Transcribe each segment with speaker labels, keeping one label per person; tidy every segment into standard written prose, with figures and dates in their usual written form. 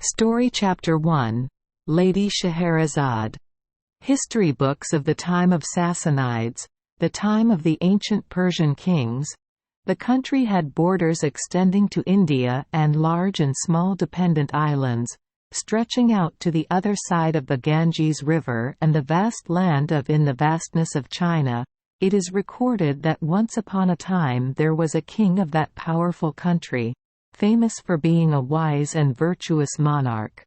Speaker 1: Story Chapter 1 Lady Scheherazade. History books of the time of Sassanids, the time of the ancient Persian kings. The country had borders extending to India and large and small dependent islands, stretching out to the other side of the Ganges River and the vast land in the vastness of China. It is recorded that once upon a time there was a king of that powerful country, famous for being a wise and virtuous monarch.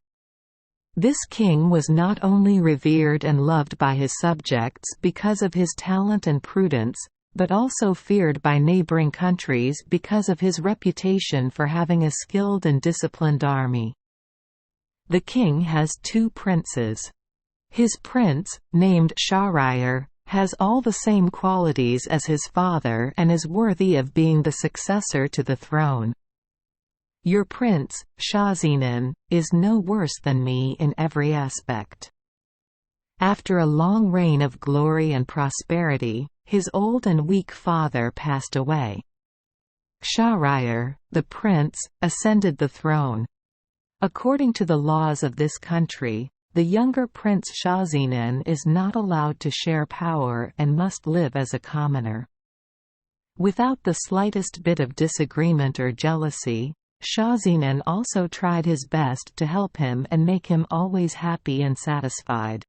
Speaker 1: This king was not only revered and loved by his subjects because of his talent and prudence, but also feared by neighboring countries because of his reputation for having a skilled and disciplined army. The king has two princes. His prince, named Shahryar, has all the same qualities as his father and is worthy of being the successor to the throne. Your prince, Scheherazade, is no worse than me in every aspect. After a long reign of glory and prosperity, his old and weak father passed away. Shahryar, the prince, ascended the throne. According to the laws of this country, the younger prince Scheherazade is not allowed to share power and must live as a commoner. Without the slightest bit of disagreement or jealousy, Scheherazade also tried his best to help him and make him always happy and satisfied.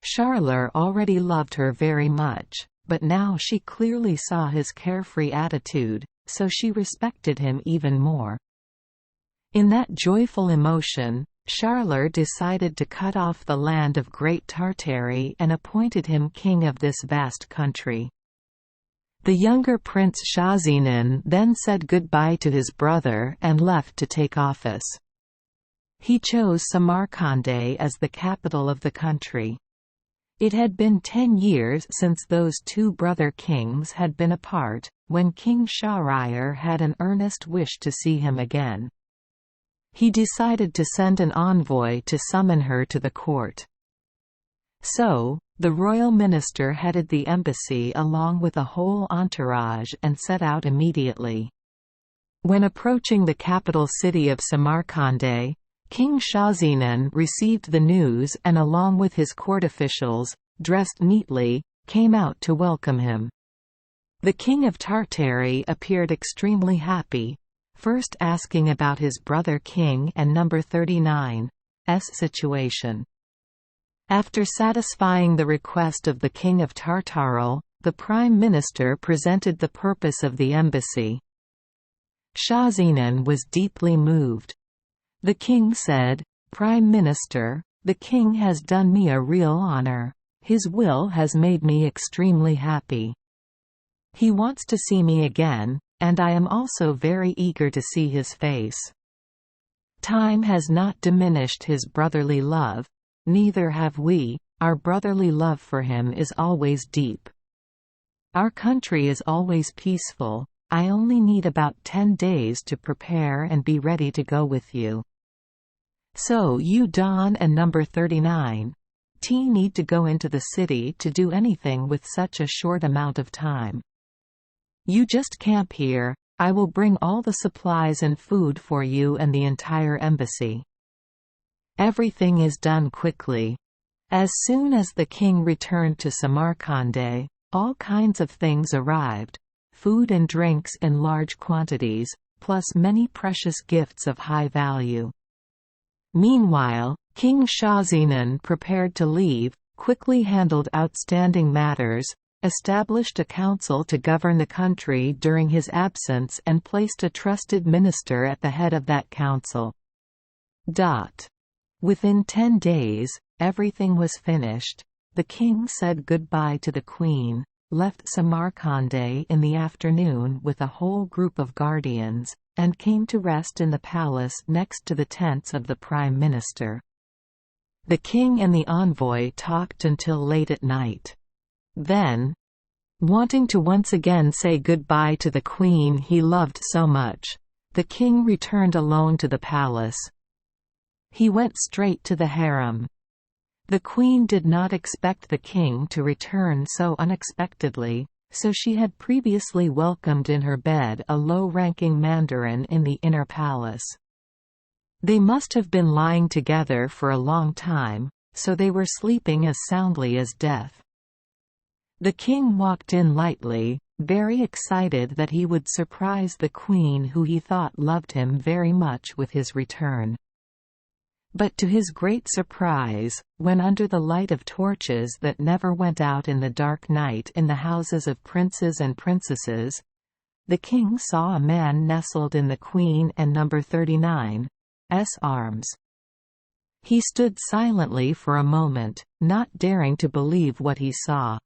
Speaker 1: Shahryar already loved her very much, but now she clearly saw his carefree attitude, so she respected him even more. In that joyful emotion, Shahryar decided to cut off the land of Great Tartary and appointed him king of this vast country. The younger Prince Scheherazade then said goodbye to his brother and left to take office. He chose Samarkand as the capital of the country. It had been 10 years since those two brother kings had been apart, when King Shahryar had an earnest wish to see him again. He decided to send an envoy to summon her to the court. So, the royal minister headed the embassy along with a whole entourage and set out immediately. When approaching the capital city of Samarkand, King Scheherazade received the news and along with his court officials, dressed neatly, came out to welcome him. The king of Tartary appeared extremely happy, first asking about his brother king and number 39's situation. After satisfying the request of the king of Tartary, the prime minister presented the purpose of the embassy. Scheherazade was deeply moved. The king said, "Prime Minister, the king has done me a real honor. His will has made me extremely happy. He wants to see me again, and I am also very eager to see his face. Time has not diminished his brotherly love. Neither have we. Our brotherly love for him is always deep. Our country is always peaceful. I only need about 10 days to prepare and be ready to go with you. So you Don and number 39's need to go into the city to do anything with such a short amount of time. You just camp here. I will bring all the supplies and food for you and the entire embassy. Everything is done quickly. As soon as the king returned to Samarkand, all kinds of things arrived, food and drinks in large quantities, plus many precious gifts of high value. Meanwhile, King Scheherazade prepared to leave, quickly handled outstanding matters, established a council to govern the country during his absence and placed a trusted minister at the head of that council. Within 10 days, everything was finished. The king said goodbye to the queen, left Samarkand in the afternoon with a whole group of guardians, and came to rest in the palace next to the tents of the prime minister. The king and the envoy talked until late at night. Then, wanting to once again say goodbye to the queen he loved so much, the king returned alone to the palace. He went straight to the harem. The queen did not expect the king to return so unexpectedly, so she had previously welcomed in her bed a low-ranking mandarin in the inner palace. They must have been lying together for a long time, so they were sleeping as soundly as death. The king walked in lightly, very excited that he would surprise the queen who he thought loved him very much with his return. But to his great surprise, when under the light of torches that never went out in the dark night in the houses of princes and princesses, the king saw a man nestled in the Queen and No. 39's arms. He stood silently for a moment, not daring to believe what he saw.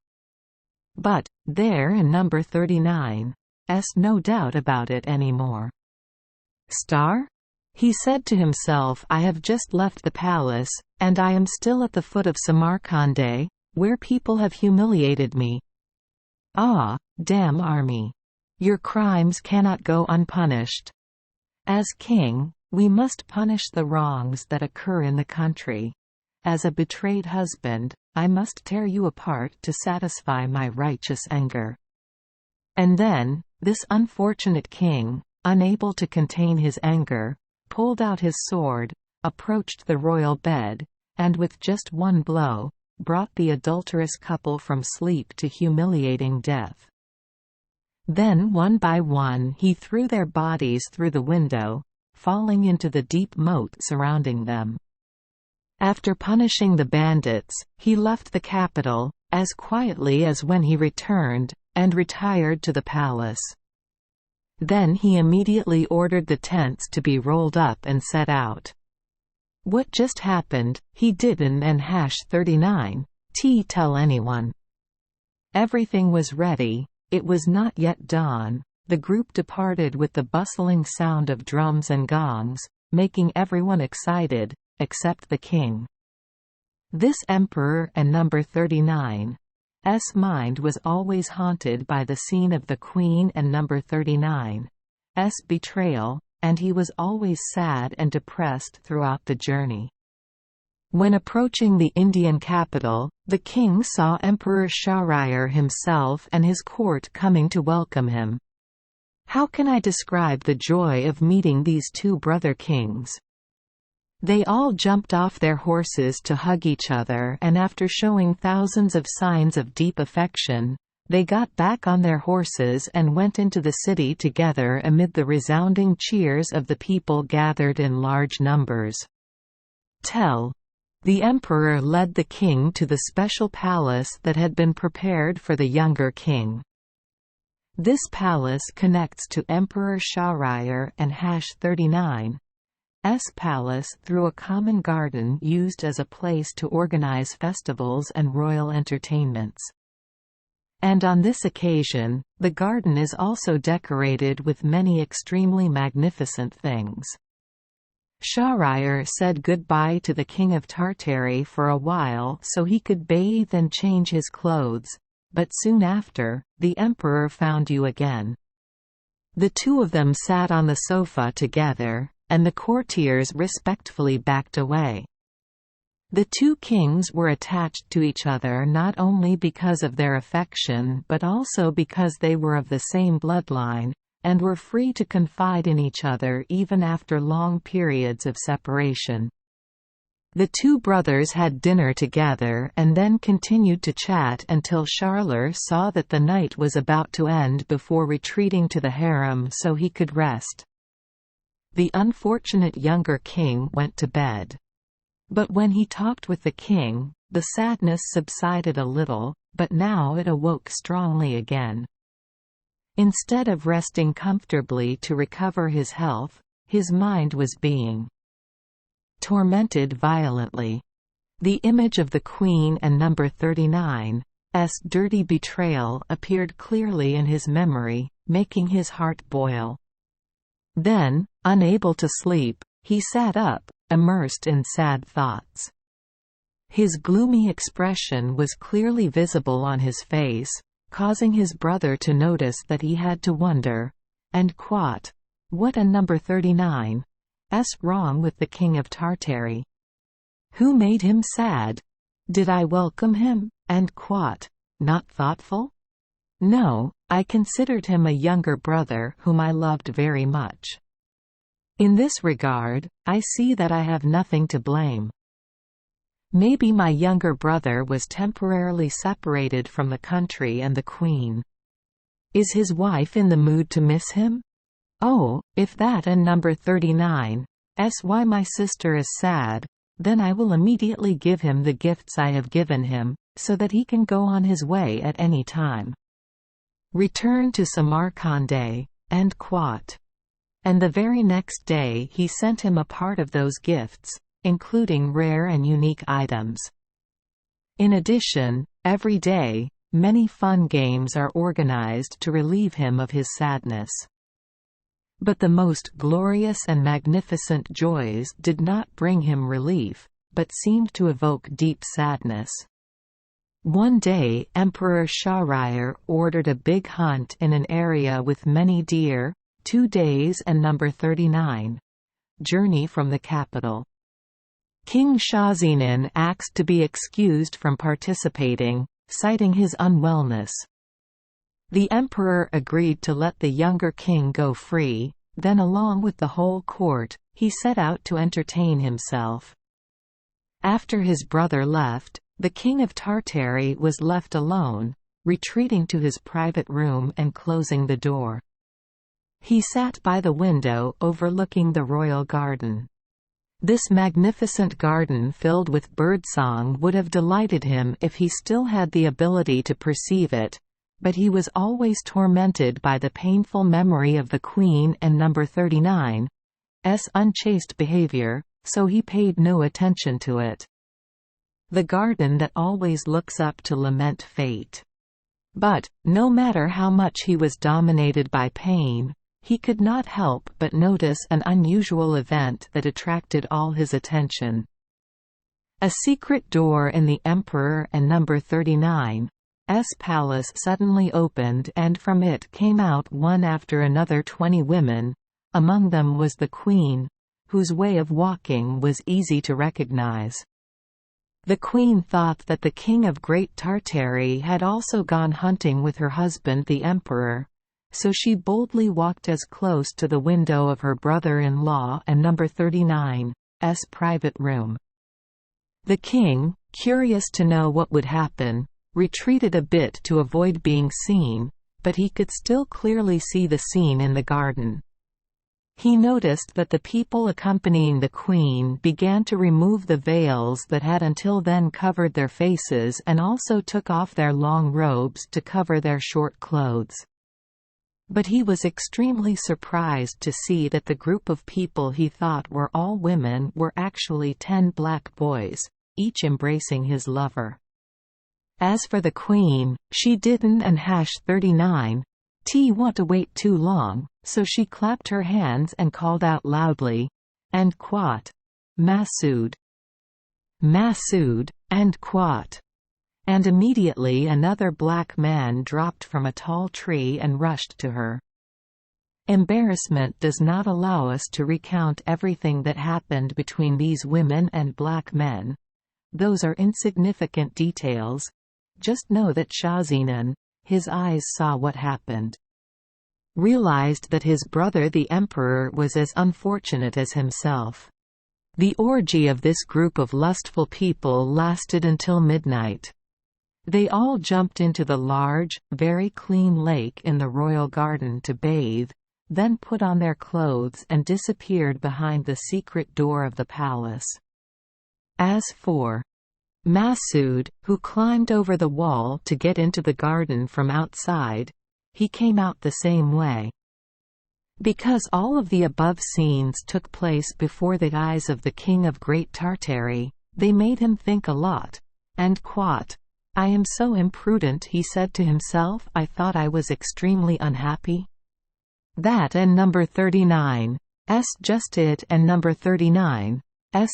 Speaker 1: But, there in No. 39's, no doubt about it anymore. Star? He said to himself, I have just left the palace, and I am still at the foot of Samarkand, where people have humiliated me. Ah, damn army! Your crimes cannot go unpunished. As king, we must punish the wrongs that occur in the country. As a betrayed husband, I must tear you apart to satisfy my righteous anger. And then, this unfortunate king, unable to contain his anger, pulled out his sword, approached the royal bed, and with just one blow, brought the adulterous couple from sleep to humiliating death. Then one by one he threw their bodies through the window, falling into the deep moat surrounding them. After punishing the bandits, he left the capital, as quietly as when he returned, and retired to the palace. Then he immediately ordered the tents to be rolled up and set out. What just happened, he didn't and #39 tell anyone. Everything was ready, it was not yet dawn, the group departed with the bustling sound of drums and gongs, making everyone excited, except the king. This emperor and No. 39's mind was always haunted by the scene of the Queen and No. 39's betrayal, and he was always sad and depressed throughout the journey. When approaching the Indian capital, the king saw Emperor Shahryar himself and his court coming to welcome him. How can I describe the joy of meeting these two brother kings? They all jumped off their horses to hug each other, and after showing thousands of signs of deep affection, they got back on their horses and went into the city together amid the resounding cheers of the people gathered in large numbers. The emperor led the king to the special palace that had been prepared for the younger king. This palace connects to Emperor Shahryar and #39's palace through a common garden used as a place to organize festivals and royal entertainments. And on this occasion, the garden is also decorated with many extremely magnificent things. Shahryar said goodbye to the king of Tartary for a while so he could bathe and change his clothes, but soon after, the emperor found you again. The two of them sat on the sofa together, and the courtiers respectfully backed away. The two kings were attached to each other not only because of their affection but also because they were of the same bloodline, and were free to confide in each other even after long periods of separation. The two brothers had dinner together and then continued to chat until Shahryar saw that the night was about to end before retreating to the harem so he could rest. The unfortunate younger king went to bed. But when he talked with the king, the sadness subsided a little, but now it awoke strongly again. Instead of resting comfortably to recover his health, his mind was being tormented violently. The image of the Queen and No. 39's dirty betrayal appeared clearly in his memory, making his heart boil. Then, unable to sleep, he sat up, immersed in sad thoughts. His gloomy expression was clearly visible on his face, causing his brother to notice that he had to wonder, and quote, "What a No. 39's wrong with the king of Tartary? Who made him sad? Did I welcome him, and quote, not thoughtful? No, I considered him a younger brother whom I loved very much. In this regard, I see that I have nothing to blame. Maybe my younger brother was temporarily separated from the country and the Queen. Is his wife in the mood to miss him? Oh, if that and number 39 's why my sister is sad, then I will immediately give him the gifts I have given him, so that he can go on his way at any time. Return to Samarkand, and quote. And the very next day he sent him a part of those gifts, including rare and unique items. In addition, every day, many fun games are organized to relieve him of his sadness. But the most glorious and magnificent joys did not bring him relief, but seemed to evoke deep sadness. One day Emperor Shahryar ordered a big hunt in an area with many deer, 2 days and number 39 journey from the capital. King Shahzinan asked to be excused from participating, citing his unwellness. The emperor agreed to let the younger king go free, then along with the whole court, he set out to entertain himself. After his brother left, the king of Tartary was left alone, retreating to his private room and closing the door. He sat by the window overlooking the royal garden. This magnificent garden filled with birdsong would have delighted him if he still had the ability to perceive it, but he was always tormented by the painful memory of the Queen and number 39's unchaste behavior, so he paid no attention to it. The garden that always looks up to lament fate. But, no matter how much he was dominated by pain, he could not help but notice an unusual event that attracted all his attention. A secret door in the Emperor and number 39's palace suddenly opened, and from it came out one after another 20 women. Among them was the Queen, whose way of walking was easy to recognize. The Queen thought that the King of Great Tartary had also gone hunting with her husband the Emperor, so she boldly walked as close to the window of her brother-in-law and number 39's private room. The king, curious to know what would happen, retreated a bit to avoid being seen, but he could still clearly see the scene in the garden. He noticed that the people accompanying the Queen began to remove the veils that had until then covered their faces and also took off their long robes to cover their short clothes. But he was extremely surprised to see that the group of people he thought were all women were actually 10 black boys, each embracing his lover. As for the Queen, she didn't and #39 want to wait too long, so she clapped her hands and called out loudly, and quote, Masood, Masood, and quote. And immediately another black man dropped from a tall tree and rushed to her. Embarrassment does not allow us to recount everything that happened between these women and black men. Those are insignificant details. Just know that Shahzinan, his eyes saw what happened. Realized that his brother the Emperor was as unfortunate as himself. The orgy of this group of lustful people lasted until midnight. They all jumped into the large, very clean lake in the royal garden to bathe, then put on their clothes and disappeared behind the secret door of the palace. As for Masood, who climbed over the wall to get into the garden from outside, he came out the same way. Because all of the above scenes took place before the eyes of the King of Great Tartary, they made him think a lot. And quote, I am so imprudent, he said to himself, I thought I was extremely unhappy. That and number 39's just it, and number 39's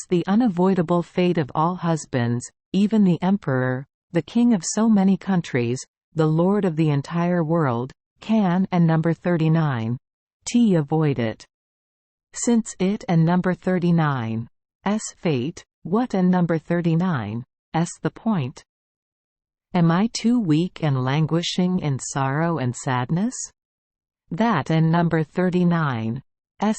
Speaker 1: the unavoidable fate of all husbands, even the Emperor, the king of so many countries, the lord of the entire world, can and number 39's avoid it. Since it and number 39's fate, what and number 39's the point? Am I too weak and languishing in sorrow and sadness? That and number 39's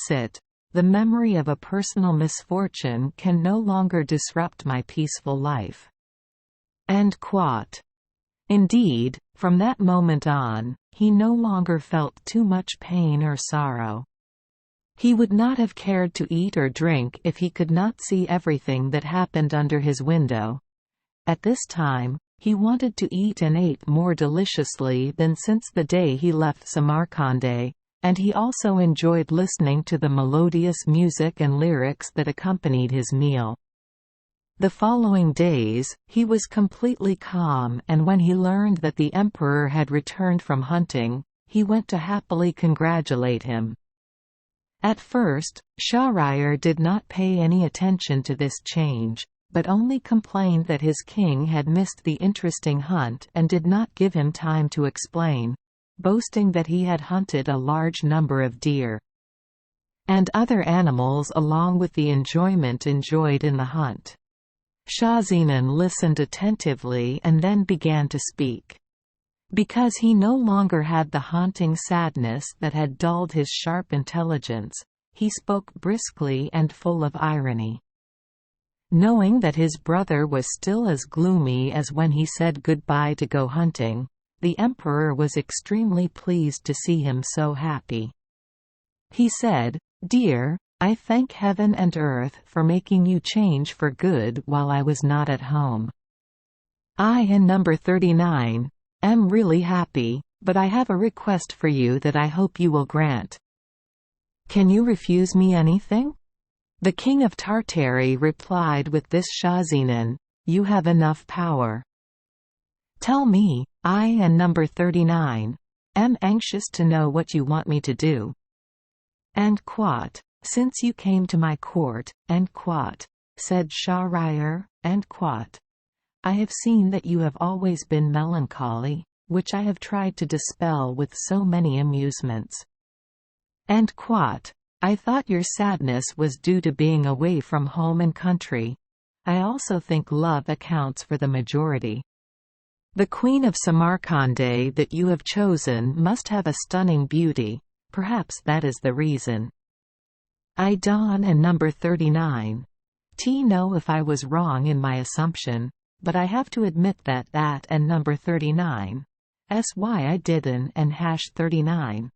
Speaker 1: it. the memory of a personal misfortune can no longer disrupt my peaceful life." End quote. Indeed, from that moment on, he no longer felt too much pain or sorrow. He would not have cared to eat or drink if he could not see everything that happened under his window. At this time, he wanted to eat and ate more deliciously than since the day he left Samarkand, and he also enjoyed listening to the melodious music and lyrics that accompanied his meal. The following days, he was completely calm, and when he learned that the emperor had returned from hunting, he went to happily congratulate him. At first, Shahryar did not pay any attention to this change, but only complained that his king had missed the interesting hunt and did not give him time to explain, boasting that he had hunted a large number of deer and other animals along with the enjoyment enjoyed in the hunt. Shahzinan listened attentively and then began to speak. Because he no longer had the haunting sadness that had dulled his sharp intelligence, he spoke briskly and full of irony. Knowing that his brother was still as gloomy as when he said goodbye to go hunting, the emperor was extremely pleased to see him so happy. He said, "Dear, I thank heaven and earth for making you change for good while I was not at home. I and number 39 am really happy, but I have a request for you that I hope you will grant." "Can you refuse me anything?" The king of Tartary replied with this: "Shahzinan, you have enough power. Tell me, I and number 39 am anxious to know what you want me to do." End quote. "Since you came to my court," end quote, said Shahryar, end quote, "I have seen that you have always been melancholy, which I have tried to dispel with so many amusements." End quote. "I thought your sadness was due to being away from home and country. I also think love accounts for the majority. The Queen of Samarkand that you have chosen must have a stunning beauty, perhaps that is the reason. I Don and number 39 know if I was wrong in my assumption, but I have to admit that and number 39 why I didn't and #39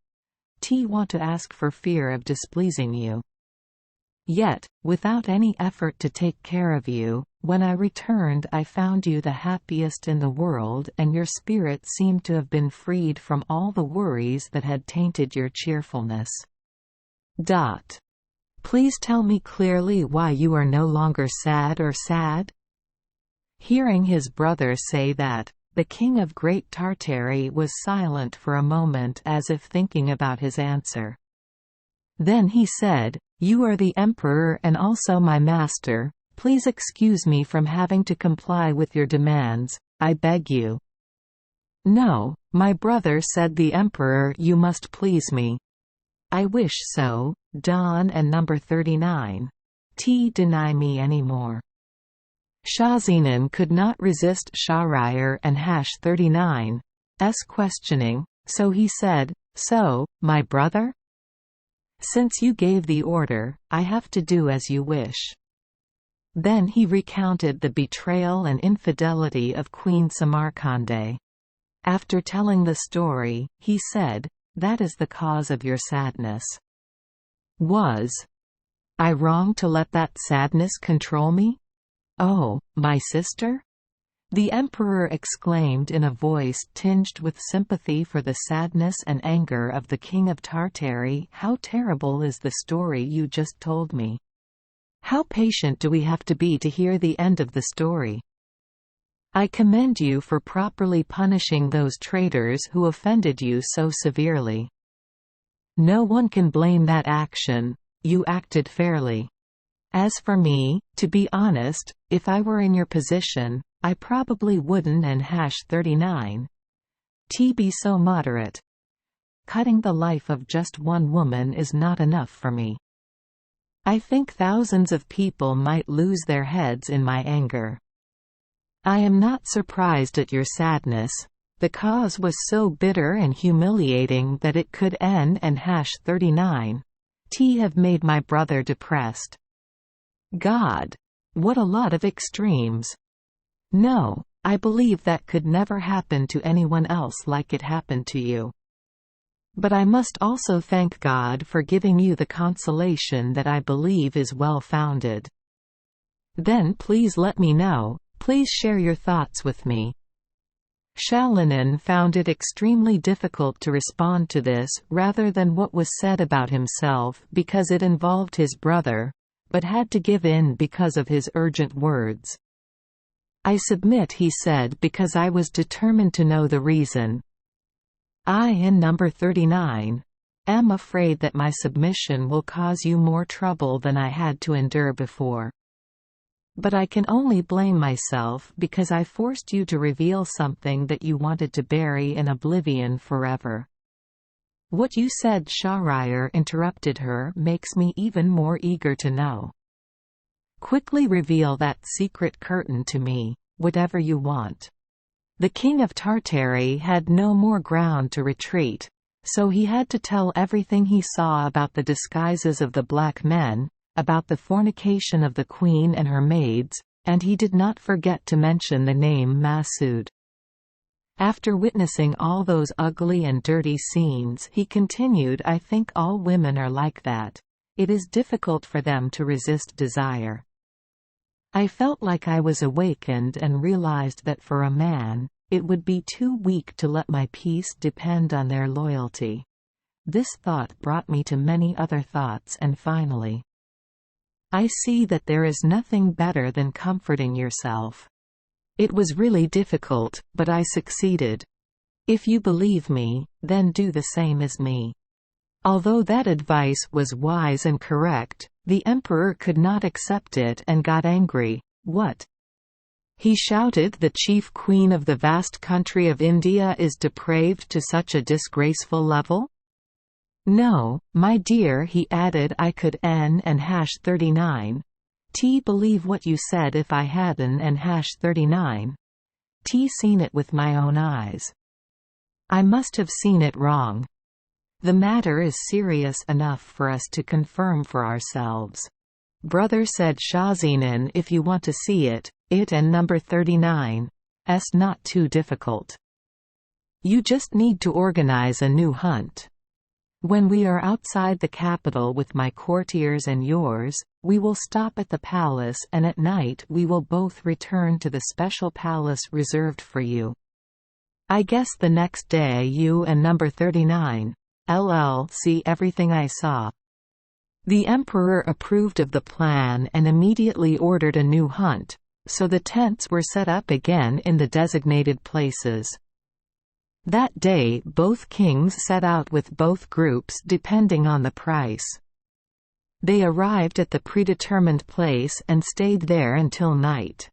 Speaker 1: want to ask for fear of displeasing you. Yet, without any effort to take care of you, when I returned I found you the happiest in the world and your spirit seemed to have been freed from all the worries that had tainted your cheerfulness. Please tell me clearly why you are no longer sad or sad?" Hearing his brother say that, the king of Great Tartary was silent for a moment as if thinking about his answer. Then he said, "You are the emperor and also my master. Please excuse me from having to comply with your demands, I beg you." "No, my brother," said the emperor, "you must please me. I wish so, Don and number 39 deny me any more." Shahzinan could not resist Shahryar and #39's questioning, so he said, "So, my brother? Since you gave the order, I have to do as you wish." Then he recounted the betrayal and infidelity of Queen Samarkand. After telling the story, he said, "That is the cause of your sadness. Was I wrong to let that sadness control me? Oh, my sister?" the emperor exclaimed in a voice tinged with sympathy for the sadness and anger of the king of Tartary. "How terrible is the story you just told me. How patient do we have to be to hear the end of the story? I commend you for properly punishing those traitors who offended you so severely. No one can blame that action, you acted fairly. As for me, to be honest, if I were in your position, I probably wouldn't and #39 be so moderate. Cutting the life of just one woman is not enough for me. I think thousands of people might lose their heads in my anger. I am not surprised at your sadness. The cause was so bitter and humiliating that it could end and #39 have made my brother depressed. God! What a lot of extremes. No, I believe that could never happen to anyone else like it happened to you. But I must also thank God for giving you the consolation that I believe is well-founded. Then please let me know, please share your thoughts with me. Schahlenan found it extremely difficult to respond to this rather than what was said about himself because it involved his brother, but had to give in because of his urgent words. I submit, he said, because I was determined to know the reason. I, in number 39, am afraid that my submission will cause you more trouble than I had to endure before. But I can only blame myself because I forced you to reveal something that you wanted to bury in oblivion forever. What you said, Schahriar interrupted her, makes me even more eager to know. Quickly reveal that secret curtain to me, whatever you want. The king of Tartary had no more ground to retreat, so he had to tell everything he saw about the disguises of the black men, about the fornication of the queen and her maids, and he did not forget to mention the name Masud. After witnessing all those ugly and dirty scenes, he continued, I think all women are like that. It is difficult for them to resist desire. I felt like I was awakened and realized that for a man, it would be too weak to let my peace depend on their loyalty. This thought brought me to many other thoughts, and finally, I see that there is nothing better than comforting yourself. It was really difficult, but I succeeded. If you believe me, then do the same as me. Although that advice was wise and correct, the emperor could not accept it and got angry. What? He shouted, the chief queen of the vast country of India is depraved to such a disgraceful level? No, my dear, he added, I could n and believe what you said if I had n and seen it with my own eyes. I must have seen it wrong. The matter is serious enough for us to confirm for ourselves. Brother, said Schahzenan, if you want to see it and number 39's not too difficult. You just need to organize a new hunt. When we are outside the capital with my courtiers and yours, we will stop at the palace, and at night we will both return to the special palace reserved for you. I guess the next day you and number 39 see everything I saw. The emperor approved of the plan and immediately ordered a new hunt, so the tents were set up again in the designated places. That day both kings set out with both groups depending on the price. They arrived at the predetermined place and stayed there until night.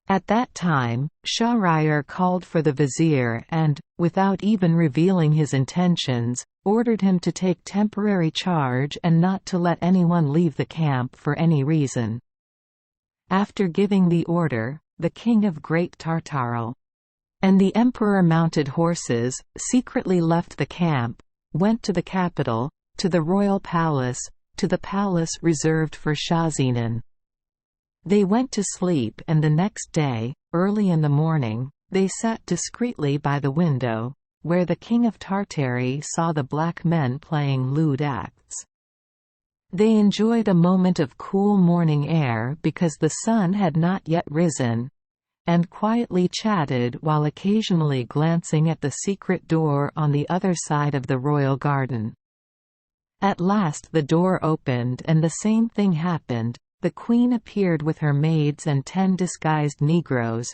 Speaker 1: At that time, Schahriar called for the vizier and, without even revealing his intentions, ordered him to take temporary charge and not to let anyone leave the camp for any reason. After giving the order, the king of Great Tartaro and the emperor mounted horses, secretly left the camp, went to the capital, to the royal palace, to the palace reserved for Schahzenan. They went to sleep, and the next day, early in the morning, they sat discreetly by the window, where the king of Tartary saw the black men playing lewd acts. They enjoyed a moment of cool morning air because the sun had not yet risen, and quietly chatted while occasionally glancing at the secret door on the other side of the royal garden. At last the door opened and the same thing happened. The queen appeared with her maids and 10 disguised negroes.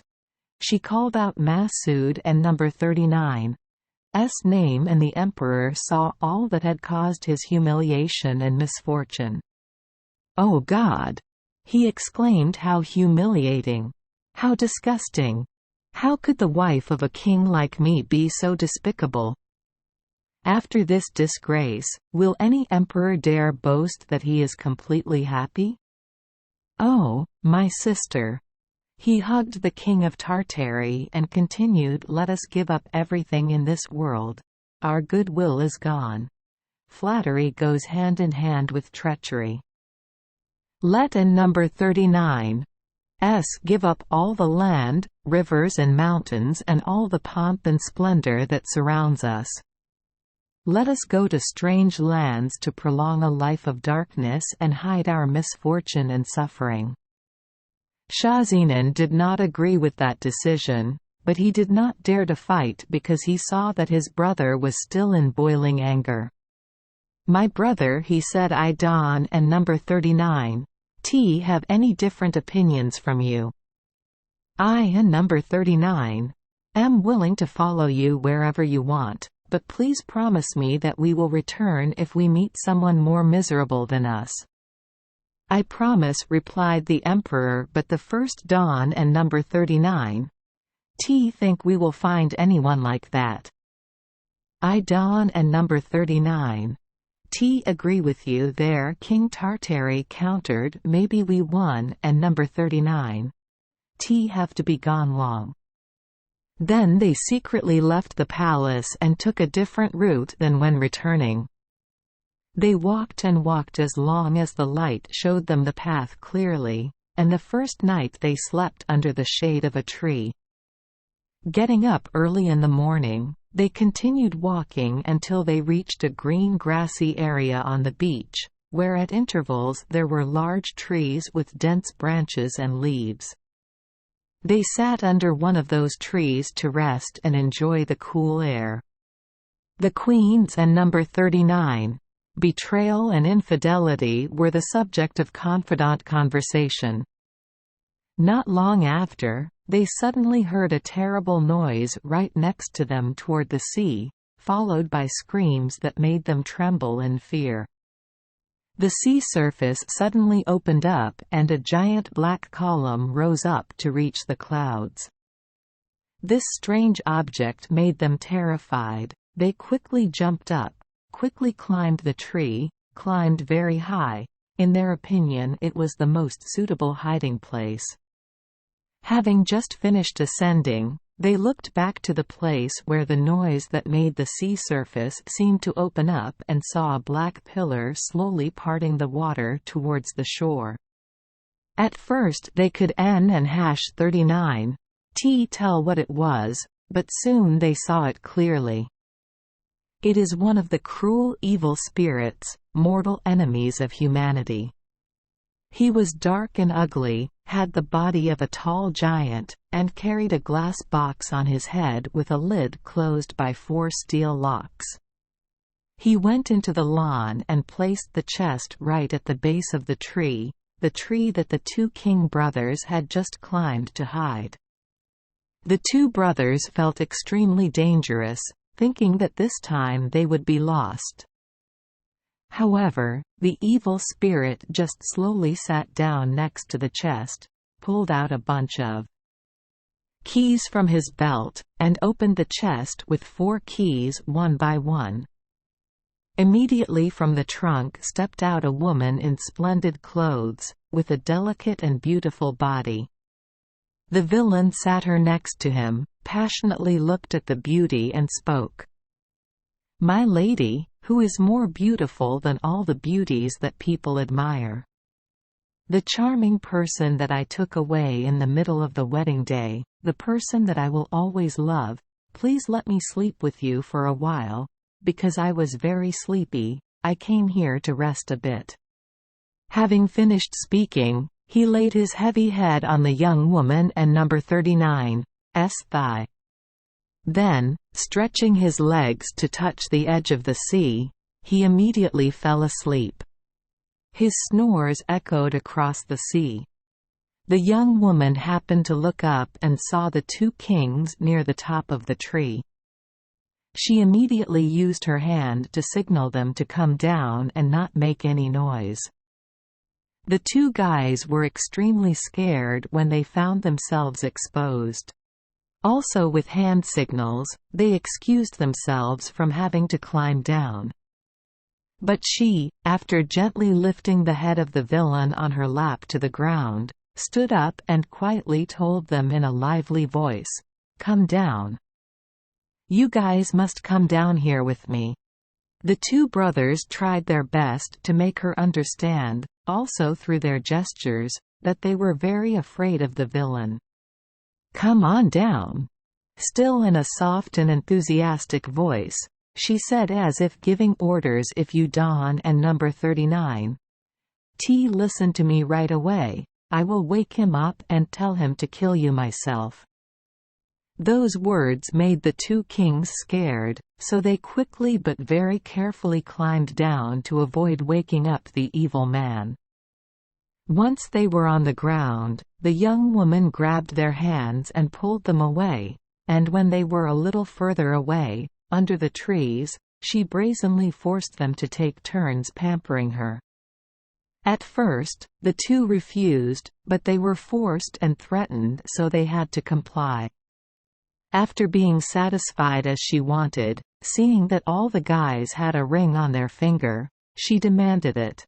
Speaker 1: She called out Masud and number 39's name, and the emperor saw all that had caused his humiliation and misfortune. "Oh God!" he exclaimed, "how humiliating! How disgusting! How could the wife of a king like me be so despicable? After this disgrace, will any emperor dare boast that he is completely happy? Oh, my sister!" He hugged the king of Tartary and continued, "Let us give up everything in this world. Our goodwill is gone. flattery goes hand in hand with treachery. Let and number 39 give up all the land, rivers and mountains and all the pomp and splendor that surrounds us. Let us go to strange lands to prolong a life of darkness and hide our misfortune and suffering. Schahzenan did not agree with that decision, but he did not dare to fight because he saw that his brother was still in boiling anger. My brother, he said, I Don and number 39 have any different opinions from you. I and number 39 am willing to follow you wherever you want, but please promise me that we will return if we meet someone more miserable than us. I promise, replied the emperor, but the first Don and number 39 think we will find anyone like that. I Don and number 39 agree with you there, King Tartary countered. Maybe we won and number 39 have to be gone long. Then they secretly left the palace and took a different route than when returning. They walked and walked as long as the light showed them the path clearly, and the first night they slept under the shade of a tree. Getting up early in the morning, they continued walking until they reached a green grassy area on the beach, where at intervals there were large trees with dense branches and leaves. They sat under one of those trees to rest and enjoy the cool air. The queens and number 39, betrayal and infidelity were the subject of confidant conversation. Not long after, they suddenly heard a terrible noise right next to them toward the sea, followed by screams that made them tremble in fear. The sea surface suddenly opened up and a giant black column rose up to reach the clouds. This strange object made them terrified. They quickly jumped up, quickly climbed the tree, climbed very high. In their opinion, it was the most suitable hiding place. Having just finished ascending, they looked back to the place where the noise that made the sea surface seemed to open up and saw a black pillar slowly parting the water towards the shore. At first they could and 39 tell what it was, but soon they saw it clearly. It is one of the cruel evil spirits, mortal enemies of humanity. He was dark and ugly, had the body of a tall giant, and carried a glass box on his head with a lid closed by 4 steel locks. He went into the lawn and placed the chest right at the base of the tree that the 2 king brothers had just climbed to hide. The 2 brothers felt extremely dangerous, thinking that this time they would be lost. However, the evil spirit just slowly sat down next to the chest, pulled out a bunch of keys from his belt, and opened the chest with 4 keys one by one. Immediately from the trunk stepped out a woman in splendid clothes, with a delicate and beautiful body. The villain sat her next to him, passionately looked at the beauty and spoke. My lady, who is more beautiful than all the beauties that people admire? The charming person that I took away in the middle of the wedding day, the person that I will always love. Please let me sleep with you for a while, because I was very sleepy. I came here to rest a bit. Having finished speaking, he laid his heavy head on the young woman and number 39's thigh. Then, stretching his legs to touch the edge of the sea, he immediately fell asleep. His snores echoed across the sea. The young woman happened to look up and saw the 2 kings near the top of the tree. She immediately used her hand to signal them to come down and not make any noise. The 2 guys were extremely scared when they found themselves exposed. Also with hand signals, they excused themselves from having to climb down. But she, after gently lifting the head of the villain on her lap to the ground, stood up and quietly told them in a lively voice, "Come down. You guys must come down here with me. The two brothers tried their best to make her understand, also through their gestures, that they were very afraid of the villain. "Come on down." Still in a soft and enthusiastic voice, she said, as if giving orders. "If you Don and number 39 T listen to me right away, I will wake him up and tell him to kill you myself." Those words made the two kings scared, so they quickly but very carefully climbed down to avoid waking up the evil man. Once they were on the ground, the young woman grabbed their hands and pulled them away, and when they were a little further away, under the trees, she brazenly forced them to take turns pampering her. At first, the two refused, but they were forced and threatened, so they had to comply. After being satisfied as she wanted, seeing that all the guys had a ring on their finger, she demanded it.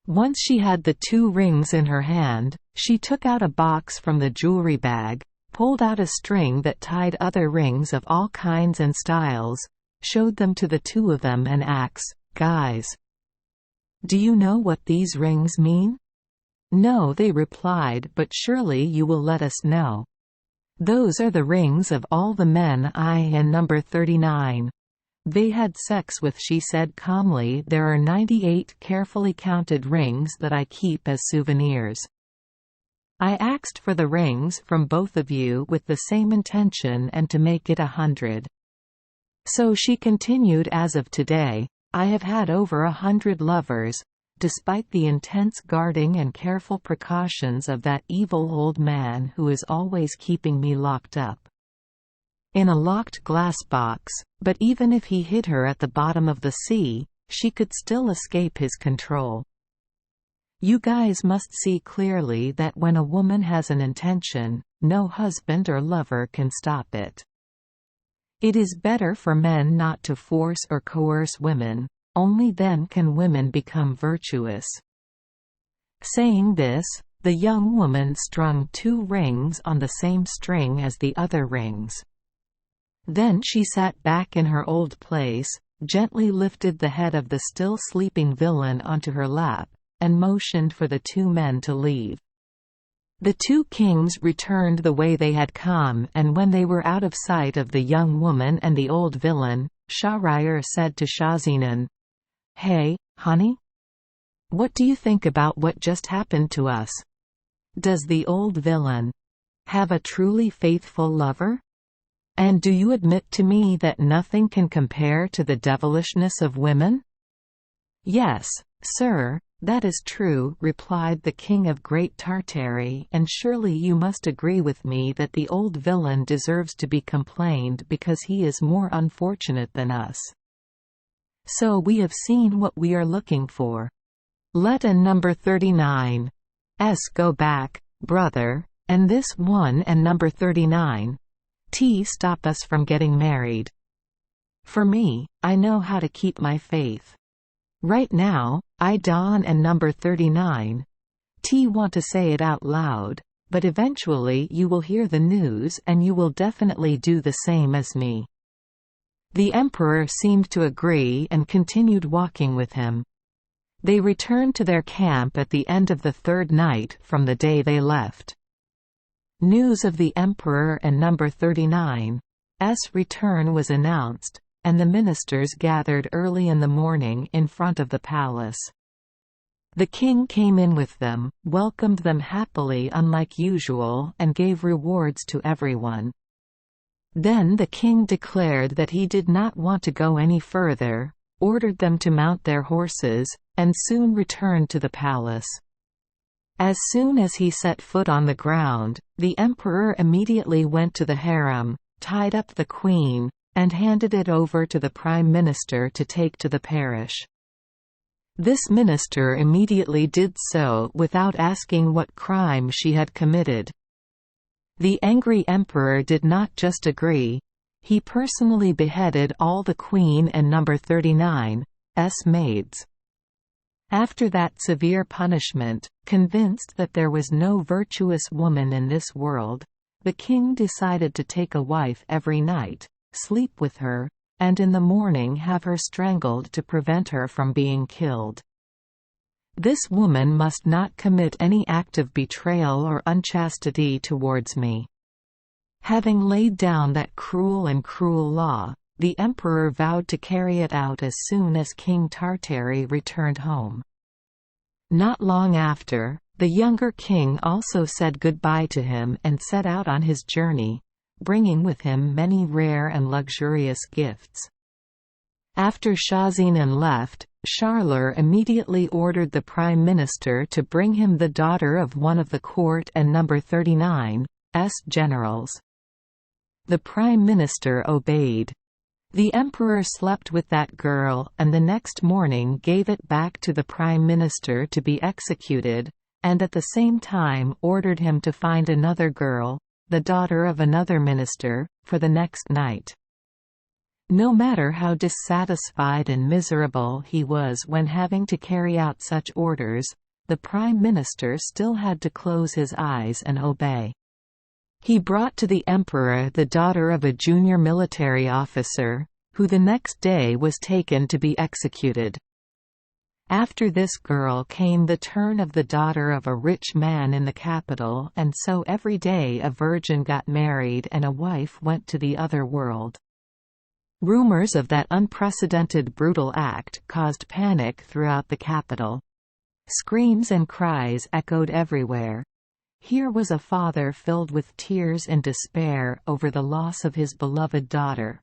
Speaker 1: Once she had the two rings in her hand, she took out a box from the jewelry bag, pulled out a string that tied other rings of all kinds and styles, showed them to the two of them and asked, "Guys, do you know what these rings mean?" "No," they replied, "but surely you will let us know." "Those are the rings of all the men I and number 39 they had sex with," she said calmly. "There are 98 carefully counted rings that I keep as souvenirs. I asked for the rings from both of you with the same intention and to make it 100. So she continued, as of today, I have had over 100 lovers, despite the intense guarding and careful precautions of that evil old man who is always keeping me locked up in a locked glass box, but even if he hid her at the bottom of the sea, she could still escape his control. You guys must see clearly that when a woman has an intention, no husband or lover can stop it. It is better for men not to force or coerce women. Only then can women become virtuous." Saying this, the young woman strung 2 rings on the same string as the other rings. Then she sat back in her old place, gently lifted the head of the still sleeping villain onto her lap, and motioned for the 2 men to leave. The 2 kings returned the way they had come, and when they were out of sight of the young woman and the old villain, Shahryar said to Shahzinan, "Hey, honey? What do you think about what just happened to us? Does the old villain have a truly faithful lover? And do you admit to me that nothing can compare to the devilishness of women?" "Yes, sir, that is true," replied the king of Great Tartary, "and surely you must agree with me that the old villain deserves to be complained because he is more unfortunate than us. So we have seen what we are looking for. Let a number 39 go back, brother, and this one and number 39 stop us from getting married. For me, I know how to keep my faith. Right now, I Don and number 39 want to say it out loud, but eventually you will hear the news and you will definitely do the same as me." The emperor seemed to agree and continued walking with him. They returned to their camp at the end of the 3rd night from the day they left. News of the emperor and number 39's return was announced, and the ministers gathered early in the morning in front of the palace. The king came in with them, welcomed them happily unlike usual, and gave rewards to everyone. Then the king declared that he did not want to go any further, ordered them to mount their horses, and soon returned to the palace. As soon as he set foot on the ground, the emperor immediately went to the harem, tied up the queen, and handed it over to the prime minister to take to the parish. This minister immediately did so without asking what crime she had committed. The angry emperor did not just agree, he personally beheaded all the queen and number 39's maids. After that severe punishment, convinced that there was no virtuous woman in this world, the king decided to take a wife every night, sleep with her, and in the morning have her strangled to prevent her from being killed. This woman must not commit any act of betrayal or unchastity towards me." Having laid down that cruel law, the emperor vowed to carry it out as soon as King Tartary returned home. Not long after, the younger king also said goodbye to him and set out on his journey, bringing with him many rare and luxurious gifts. After Schahzenan left, Charler immediately ordered the prime minister to bring him the daughter of one of the court and No. 39's generals. The prime minister obeyed. The emperor slept with that girl and the next morning gave it back to the prime minister to be executed, and at the same time ordered him to find another girl, the daughter of another minister, for the next night. No matter how dissatisfied and miserable he was when having to carry out such orders, the prime minister still had to close his eyes and obey. He brought to the emperor the daughter of a junior military officer, who the next day was taken to be executed. After this girl came the turn of the daughter of a rich man in the capital, and so every day a virgin got married and a wife went to the other world. Rumors of that unprecedented brutal act caused panic throughout the capital. Screams and cries echoed everywhere. Here was a father filled with tears and despair over the loss of his beloved daughter.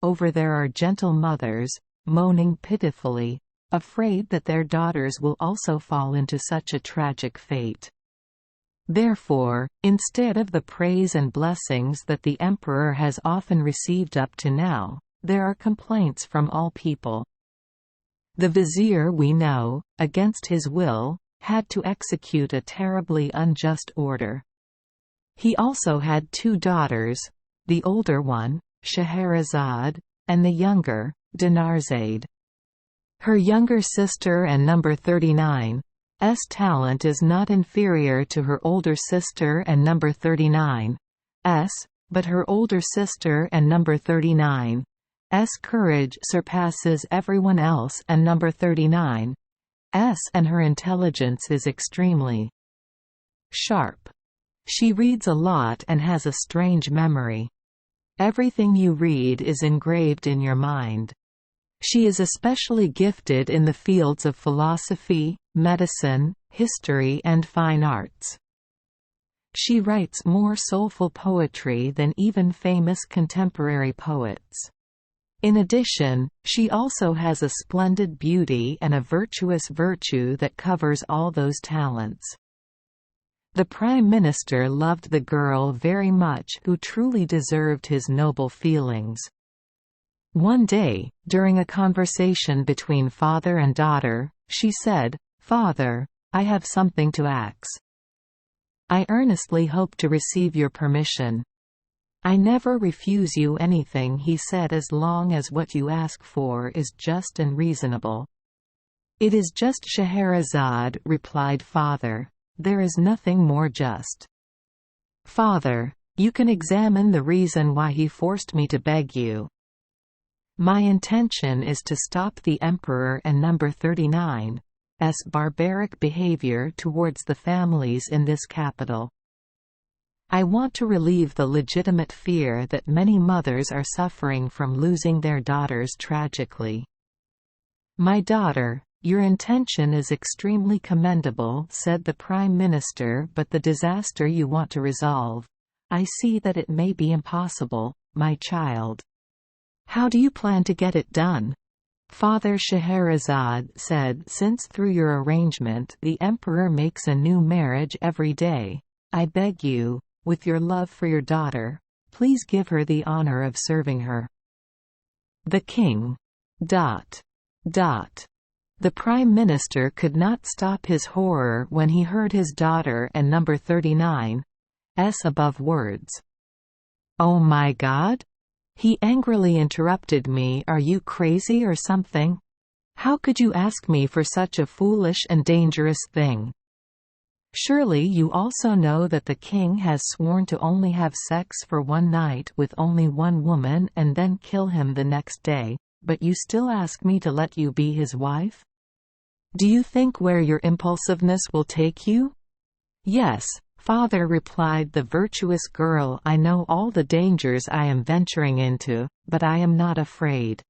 Speaker 1: Over there are gentle mothers, moaning pitifully, afraid that their daughters will also fall into such a tragic fate. Therefore, instead of the praise and blessings that the emperor has often received up to now, there are complaints from all people. The vizier, we know, against his will, had to execute a terribly unjust order. He also had two daughters, the older one, Scheherazade, and the younger, Dinarzade. Her younger sister and No. 39's talent is not inferior to her older sister and No. 39's, but her older sister and No. 39's courage surpasses everyone else and No. 39's, and her intelligence is extremely sharp. She reads a lot and has a strange memory. Everything you read is engraved in your mind. She is especially gifted in the fields of philosophy, medicine, history and fine arts. She writes more soulful poetry than even famous contemporary poets. In addition, she also has a splendid beauty and a virtuous virtue that covers all those talents. The Prime Minister loved the girl very much, who truly deserved his noble feelings. One day, during a conversation between father and daughter, she said, "Father, I have something to ask. I earnestly hope to receive your permission." "I never refuse you anything," he said, "as long as what you ask for is just and reasonable." "It is just, Scheherazade," replied father. "There is nothing more just." "Father, you can examine the reason why he forced me to beg you. My intention is to stop the Emperor and No. 39's barbaric behavior towards the families in this capital. I want to relieve the legitimate fear that many mothers are suffering from losing their daughters tragically. My daughter, your intention is extremely commendable," said the Prime Minister, "but the disaster you want to resolve, I see that it may be impossible, my child. How do you plan to get it done?" Father Scheherazade said, "Since through your arrangement the Emperor makes a new marriage every day, I beg you, with your love for your daughter, please give her the honor of serving her." The king. The Prime Minister could not stop his horror when he heard his daughter and No. 39's above words. "Oh my God?" He angrily interrupted me. "Are you crazy or something? How could you ask me for such a foolish and dangerous thing?" Surely you also know that the king has sworn to only have sex for one night with only one woman and then kill him the next day, but you still ask me to let you be his wife? Do you think where your impulsiveness will take you?" "Yes, father," replied the virtuous girl, "I know all the dangers I am venturing into, but I am not afraid.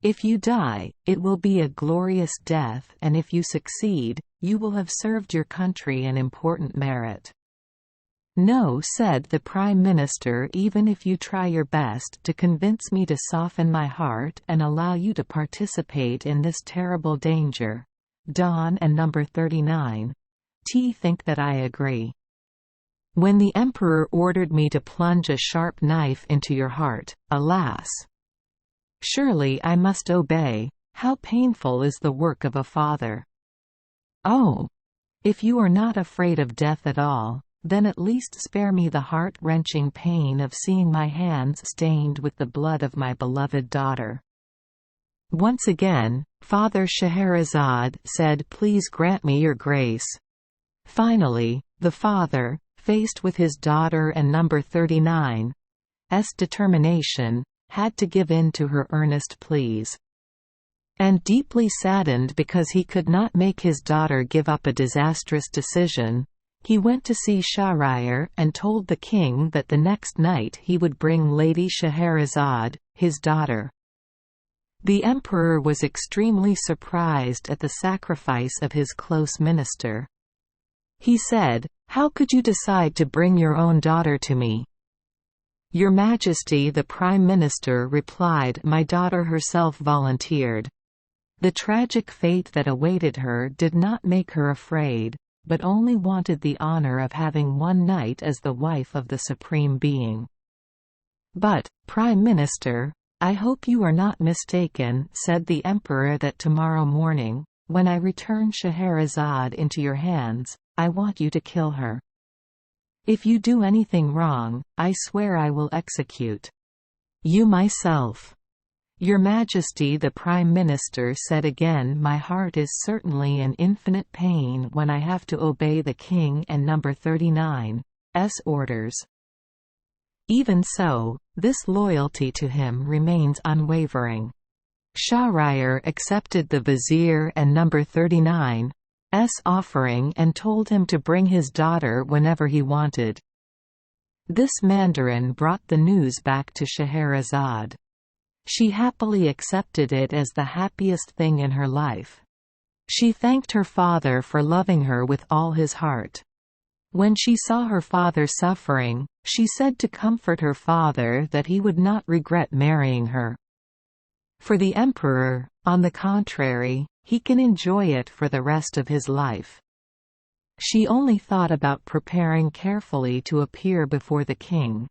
Speaker 1: If you die, it will be a glorious death, and if you succeed, you will have served your country an important merit." "No," said the Prime Minister, "even if you try your best to convince me to soften my heart and allow you to participate in this terrible danger, Don and number 39, think that I agree. When the Emperor ordered me to plunge a sharp knife into your heart, alas! Surely I must obey. How painful is the work of a father! Oh! If you are not afraid of death at all, then at least spare me the heart-wrenching pain of seeing my hands stained with the blood of my beloved daughter." Once again, Father Scheherazade said, "Please grant me your grace." Finally, the father, faced with his daughter and number 39's determination, had to give in to her earnest pleas. And deeply saddened because he could not make his daughter give up a disastrous decision, he went to see Shahryar and told the king that the next night he would bring Lady Scheherazade, his daughter. The emperor was extremely surprised at the sacrifice of his close minister. He said, "How could you decide to bring your own daughter to me?" "Your Majesty," the Prime Minister replied, "my daughter herself volunteered. The tragic fate that awaited her did not make her afraid, but only wanted the honor of having one night as the wife of the Supreme Being." "But, Prime Minister, I hope you are not mistaken," said the Emperor, "that tomorrow morning, when I return Scheherazade into your hands, I want you to kill her. If you do anything wrong, I swear I will execute you myself." "Your Majesty," the Prime Minister said again, "my heart is certainly in infinite pain when I have to obey the king and number 39's orders. Even so, this loyalty to him remains unwavering." Shahryar accepted the vizier and number 39's offering and told him to bring his daughter whenever he wanted. This mandarin brought the news back to Scheherazade. She happily accepted it as the happiest thing in her life. She thanked her father for loving her with all his heart. When she saw her father suffering, she said to comfort her father that he would not regret marrying her. For the emperor, on the contrary, he can enjoy it for the rest of his life. She only thought about preparing carefully to appear before the king.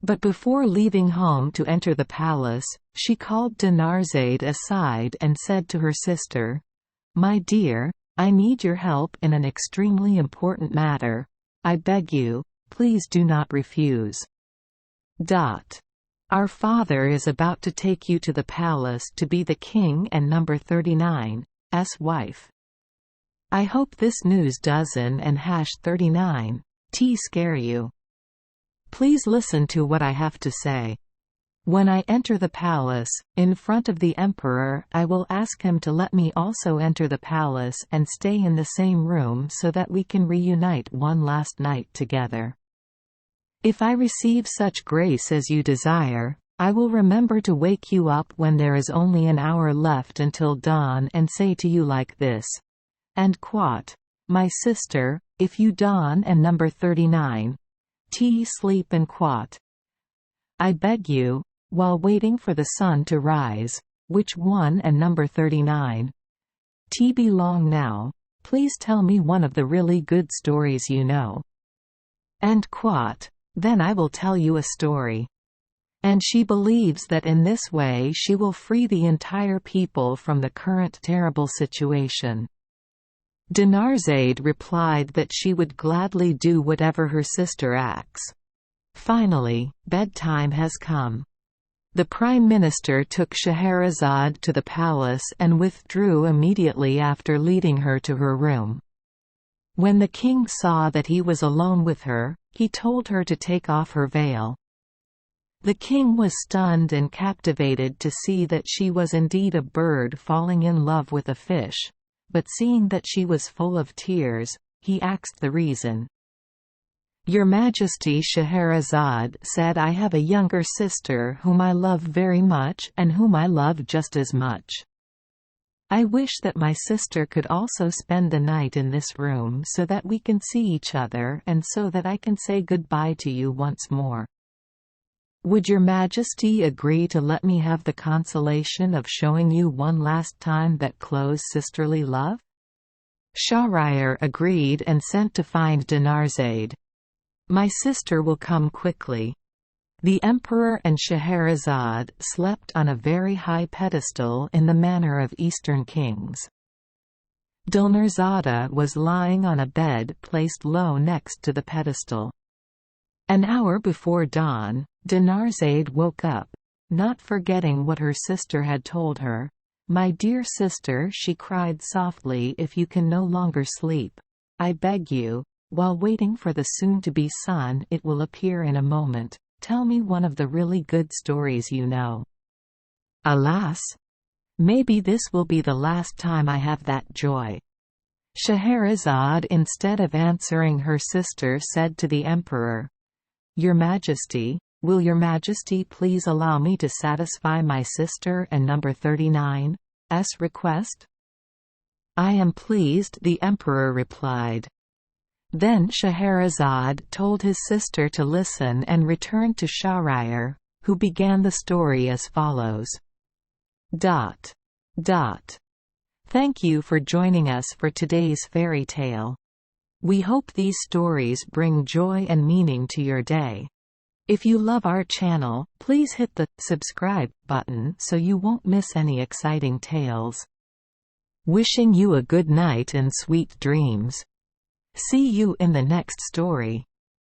Speaker 1: But before leaving home to enter the palace, she called Dinarzade aside and said to her sister, "My dear, I need your help in an extremely important matter. I beg you, please do not refuse. Our father is about to take you to the palace to be the king and number 39's wife. I hope this news doesn't and #39 scare you. Please listen to what I have to say. When I enter the palace, in front of the emperor, I will ask him to let me also enter the palace and stay in the same room so that we can reunite one last night together. If I receive such grace as you desire, I will remember to wake you up when there is only an hour left until dawn and say to you like this, and quote, 'My sister, if you dawn and number 39's sleep and quote. I beg you, while waiting for the sun to rise, which one and number 39's belong now, please tell me one of the really good stories you know. And quote. Then I will tell you a story.' And she believes that in this way she will free the entire people from the current terrible situation." Dinarzade replied that she would gladly do whatever her sister asks. Finally, bedtime has come. The Prime Minister took Scheherazade to the palace and withdrew immediately after leading her to her room. When the king saw that he was alone with her, he told her to take off her veil. The king was stunned and captivated to see that she was indeed a bird falling in love with a fish, but seeing that she was full of tears, he asked the reason. "Your Majesty," Scheherazade said, "I have a younger sister whom I love very much and whom I love just as much. I wish that my sister could also spend the night in this room so that we can see each other and so that I can say goodbye to you once more. Would your Majesty agree to let me have the consolation of showing you one last time that close sisterly love?" Shahryar agreed and sent to find Dinarzade. "My sister will come quickly." The emperor and Scheherazade slept on a very high pedestal in the manner of Eastern kings. Dinarzade was lying on a bed placed low next to the pedestal. An hour before dawn, Dinarzade woke up, not forgetting what her sister had told her. "My dear sister," she cried softly, "if you can no longer sleep, I beg you, while waiting for the soon-to-be sun, it will appear in a moment, tell me one of the really good stories you know. Alas! Maybe this will be the last time I have that joy." Scheherazade, instead of answering her sister, said to the emperor, "Your Majesty, will your Majesty please allow me to satisfy my sister and number 39's request?" "I am pleased," the emperor replied. Then Scheherazade told his sister to listen and returned to Shahryar, who began the story as follows. Thank you for joining us for today's fairy tale. We hope these stories bring joy and meaning to your day. If you love our channel, please hit the subscribe button so you won't miss any exciting tales. Wishing you a good night and sweet dreams. See you in the next story.